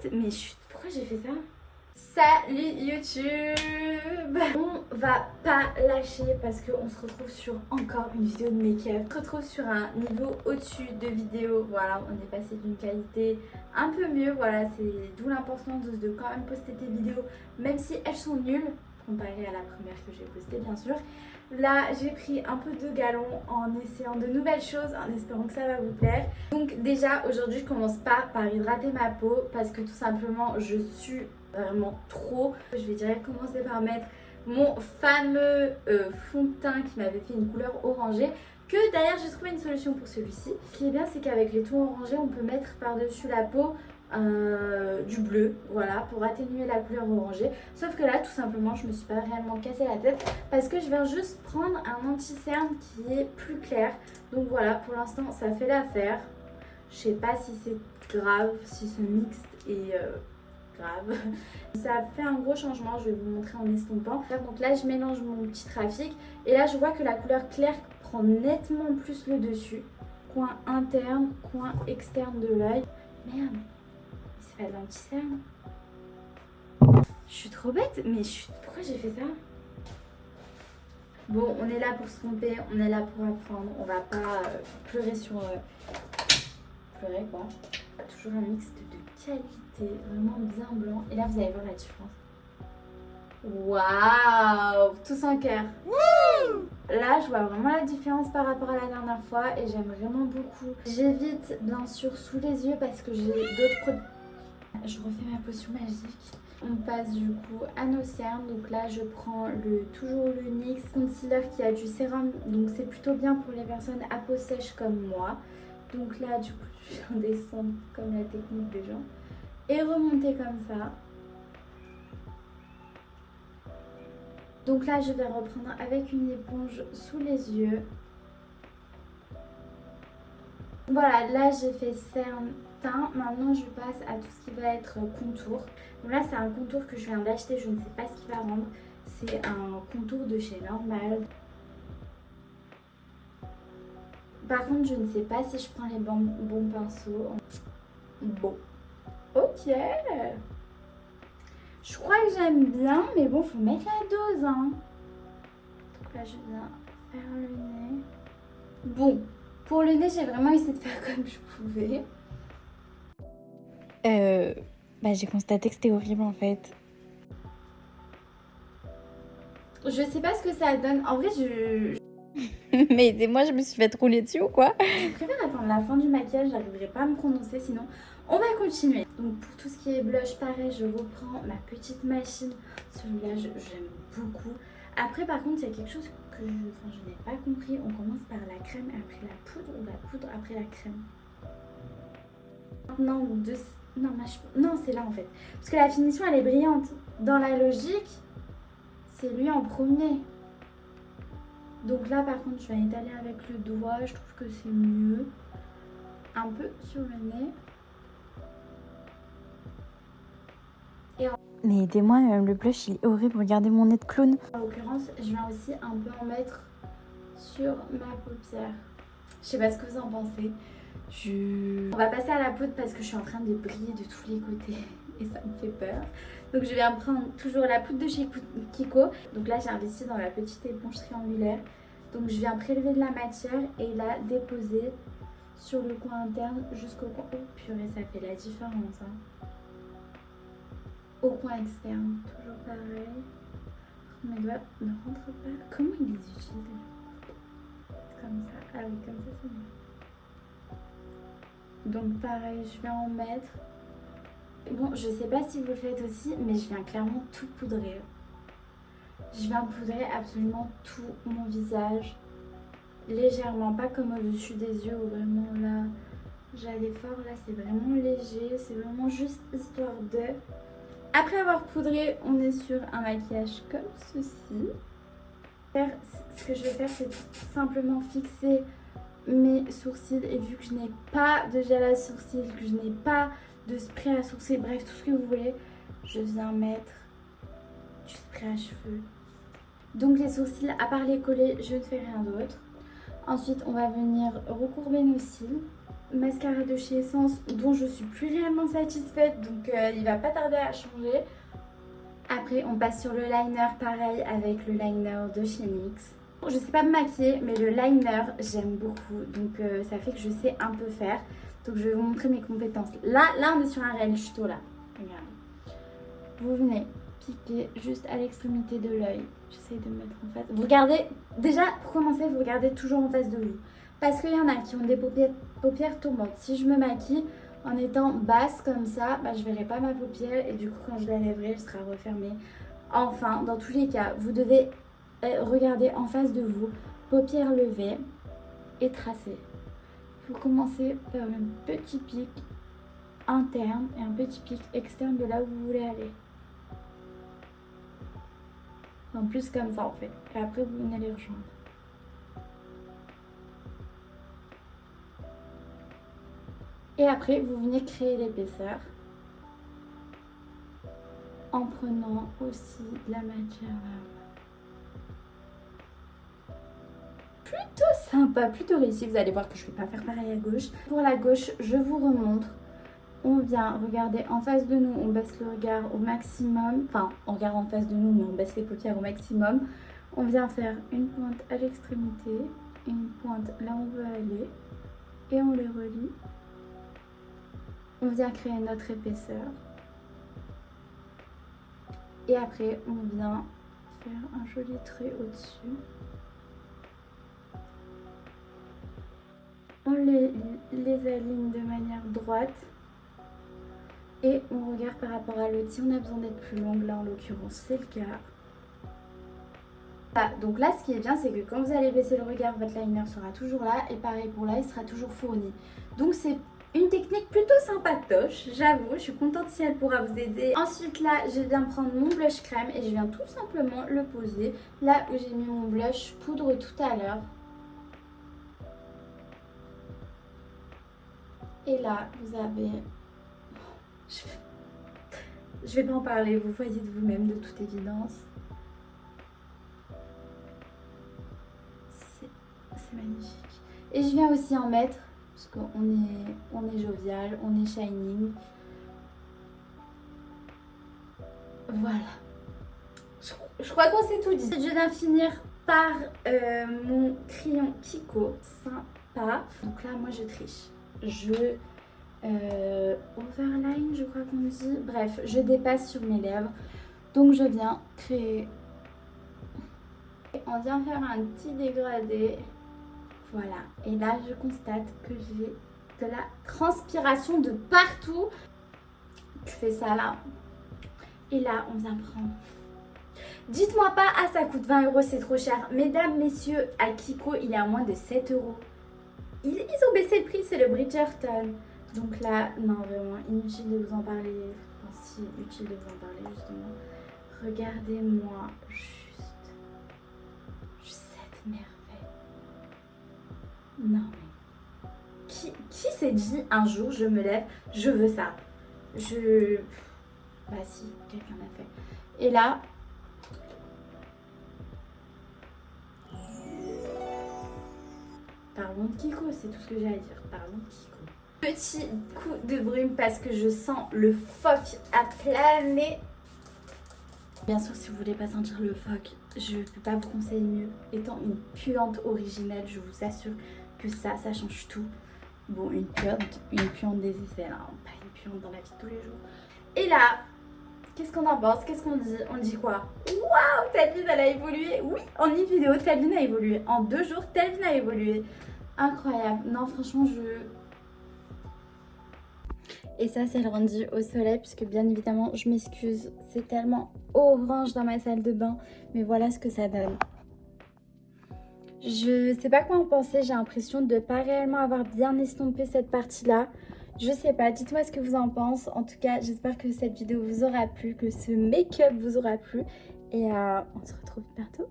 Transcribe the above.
bête, mais pourquoi j'ai fait ça? Salut YouTube! On va pas lâcher parce qu'on se retrouve sur encore une vidéo de make-up. On se retrouve sur un niveau au-dessus de vidéos. Voilà, on est passé d'une qualité un peu mieux. Voilà, c'est d'où l'importance de quand même poster tes vidéos, même si elles sont nulles, comparées à la première que j'ai postée bien sûr. Là, j'ai pris un peu de galon en essayant de nouvelles choses, en espérant que ça va vous plaire. Donc déjà, aujourd'hui, je commence pas par hydrater ma peau parce que tout simplement, je sue vraiment trop. Je vais direct commencer par mettre mon fameux fond de teint qui m'avait fait une couleur orangée. Que d'ailleurs, j'ai trouvé une solution pour celui-ci. Ce qui est bien, c'est qu'avec les tons orangés, on peut mettre par-dessus la peau du bleu, voilà, pour atténuer la couleur orangée. Sauf que là, tout simplement, je me suis pas réellement cassé la tête parce que je viens juste prendre un anti-cerne qui est plus clair. Donc voilà, pour l'instant, ça fait l'affaire. Je sais pas si c'est grave, si ce mixte est grave. Ça fait un gros changement, je vais vous montrer en estompant. Donc là, je mélange mon petit trafic et là, je vois que la couleur claire prend nettement plus le dessus. Coin interne, coin externe de l'œil. Merde. C'est pas de l'anti-cerne. Je suis trop bête, mais pourquoi j'ai fait ça? Bon, on est là pour se tromper, on est là pour apprendre. On va pas pleurer sur... pleurer quoi. Toujours un mix de qualité, vraiment bien blanc. Et là, vous allez voir la différence. Waouh! Tout sans cœur. Là, je vois vraiment la différence par rapport à la dernière fois et j'aime vraiment beaucoup. J'évite bien sûr sous les yeux parce que j'ai d'autres produits. Je refais ma potion magique. On passe du coup à nos cernes. Donc là, je prends toujours le NYX Concealer qui a du sérum. Donc c'est plutôt bien pour les personnes à peau sèche comme moi. Donc là, du coup, je viens descendre comme la technique des gens. Et remonter comme ça. Donc là, je vais reprendre avec une éponge sous les yeux. Voilà, là j'ai fait cerne, teint. Maintenant je passe à tout ce qui va être contour. Donc là c'est un contour que je viens d'acheter, je ne sais pas ce qu'il va rendre. C'est un contour de chez Normal. Par contre je ne sais pas si je prends les bons pinceaux. Bon, ok. Je crois que j'aime bien, mais bon, faut mettre la dose, hein. Donc là je viens faire le nez. Bon. Pour le nez, j'ai vraiment essayé de faire comme je pouvais. J'ai constaté que c'était horrible en fait. Je sais pas ce que ça donne. En vrai, Mais moi, je me suis fait rouler dessus ou quoi? je préfère attendre la fin du maquillage. J'arriverai pas à me prononcer sinon. On va continuer. Donc pour tout ce qui est blush, pareil, je reprends ma petite machine. Celui-là, j'aime beaucoup. Après, par contre, il y a quelque chose que je n'ai pas compris. On commence par la crème après la poudre ou la poudre après la crème? Non, c'est là en fait. Parce que la finition, elle est brillante. Dans la logique, c'est lui en premier. Donc là, par contre, je vais étaler avec le doigt. Je trouve que c'est mieux. Un peu sur le nez. Mais aidez-moi, le blush il est horrible. Regardez mon nez de clown. En l'occurrence, je viens aussi un peu en mettre sur ma paupière. Je sais pas ce que vous en pensez. On va passer à la poudre parce que je suis en train de briller de tous les côtés et ça me fait peur. Donc je vais prendre toujours la poudre de chez Kiko. Donc là j'ai investi dans la petite éponge triangulaire. Donc je viens prélever de la matière et la déposer sur le coin interne jusqu'au coin. Oh purée, ça fait la différence. Hein. Au coin externe, toujours pareil. Mes doigts ne rentrent pas. Comment ils les utilisent? Comme ça. Ah oui, comme ça c'est mieux. Donc pareil, je vais en mettre. Bon, je sais pas si vous le faites aussi, mais je viens clairement tout poudrer. Je viens poudrer absolument tout mon visage. Légèrement, pas comme au-dessus des yeux où vraiment là, j'allais fort. Là, c'est vraiment léger. C'est vraiment juste histoire de... Après avoir poudré, on est sur un maquillage comme ceci. Ce que je vais faire, c'est tout simplement fixer mes sourcils et vu que je n'ai pas de gel à sourcils, que je n'ai pas de spray à sourcils, bref tout ce que vous voulez, je viens mettre du spray à cheveux. Donc les sourcils, à part les coller, je ne fais rien d'autre. Ensuite on va venir recourber nos cils mascara de chez Essence dont je suis plus réellement satisfaite, donc il va pas tarder à changer. Après on passe sur le liner, pareil avec le liner de chez NYX. Je sais pas me maquiller, mais le liner j'aime beaucoup, donc ça fait que je sais un peu faire. Donc je vais vous montrer mes compétences. Là on est sur un réel tuto là. Regardez. Vous venez piquer juste à l'extrémité de l'œil. J'essaye de me mettre en face. Vous regardez, déjà pour commencer, vous regardez toujours en face de vous. Parce qu'il y en a qui ont des paupières tombantes. Si je me maquille en étant basse comme ça, bah, je verrai pas ma paupière et du coup quand je la lèverai, elle sera refermée. Enfin, dans tous les cas, vous devez regarder en face de vous, paupières levées et tracer. Vous commencez par un petit pic interne et un petit pic externe de là où vous voulez aller. En plus comme ça en fait. Et après vous venez les rejoindre. Et après vous venez créer l'épaisseur en prenant aussi de la matière. Plutôt sympa, plutôt réussi. Vous allez voir que je ne vais pas faire pareil à gauche. Pour la gauche, je vous remontre. On vient regarder en face de nous, on baisse le regard au maximum. Enfin, on regarde en face de nous, mais on baisse les paupières au maximum. On vient faire une pointe à l'extrémité, une pointe là où on veut aller. Et on les relie. On vient créer notre épaisseur. Et après, on vient faire un joli trait au-dessus. On les aligne de manière droite. Et on regarde par rapport à l'autre. Si on a besoin d'être plus longue, là en l'occurrence, c'est le cas. Voilà, donc là, ce qui est bien, c'est que quand vous allez baisser le regard, votre liner sera toujours là. Et pareil pour là, il sera toujours fourni. Donc c'est une technique plutôt sympatoche, j'avoue. Je suis contente si elle pourra vous aider. Ensuite là, je viens prendre mon blush crème et je viens tout simplement le poser là où j'ai mis mon blush poudre tout à l'heure. Et là, vous avez... Je vais pas en parler, vous voyez de vous-même de toute évidence. C'est magnifique. Et je viens aussi en mettre, parce qu'on est jovial, on est shining. Voilà. Je crois qu'on s'est tout dit. Je viens finir par mon crayon Kiko. Sympa. Donc là, moi je triche. Je overline, je crois qu'on dit. Bref, je dépasse sur mes lèvres. Donc je viens créer. On vient faire un petit dégradé. Voilà. Et là, je constate que j'ai de la transpiration de partout. Je fais ça là. Et là, on vient prendre. Dites-moi pas, ah ça coûte 20 €, c'est trop cher. Mesdames, messieurs, à Kiko, il est à moins de 7 €. Ils ont baissé le prix, c'est le Bridgerton. Donc là, non, vraiment, inutile de vous en parler. Enfin, si, utile de vous en parler, justement. Regardez-moi juste cette merveille. Non, mais... Qui s'est dit un jour, je me lève, je veux ça. Bah si, quelqu'un l'a fait. Et là... Parlons de Kiko, c'est tout ce que j'ai à dire. Parlons de Kiko. Petit coup de brume parce que je sens le phoque à planer. Bien sûr, si vous voulez pas sentir le phoque, je peux pas vous conseiller mieux. Étant une puante originelle, je vous assure que ça change tout. Bon, une puante des aisselles, hein, pas une puante dans la vie de tous les jours. Et là, qu'est-ce qu'on en pense? Qu'est-ce qu'on dit? On dit quoi? Waouh, Tadeline, elle a évolué. Oui, en une vidéo, Tadeline a évolué. En 2 jours, Tadeline a évolué. Incroyable. Non, franchement, Et ça, c'est le rendu au soleil, puisque bien évidemment, je m'excuse. C'est tellement orange dans ma salle de bain. Mais voilà ce que ça donne. Je sais pas quoi en penser. J'ai l'impression de pas réellement avoir bien estompé cette partie-là. Je sais pas, dites-moi ce que vous en pensez. En tout cas, j'espère que cette vidéo vous aura plu, que ce make-up vous aura plu. Et on se retrouve bientôt.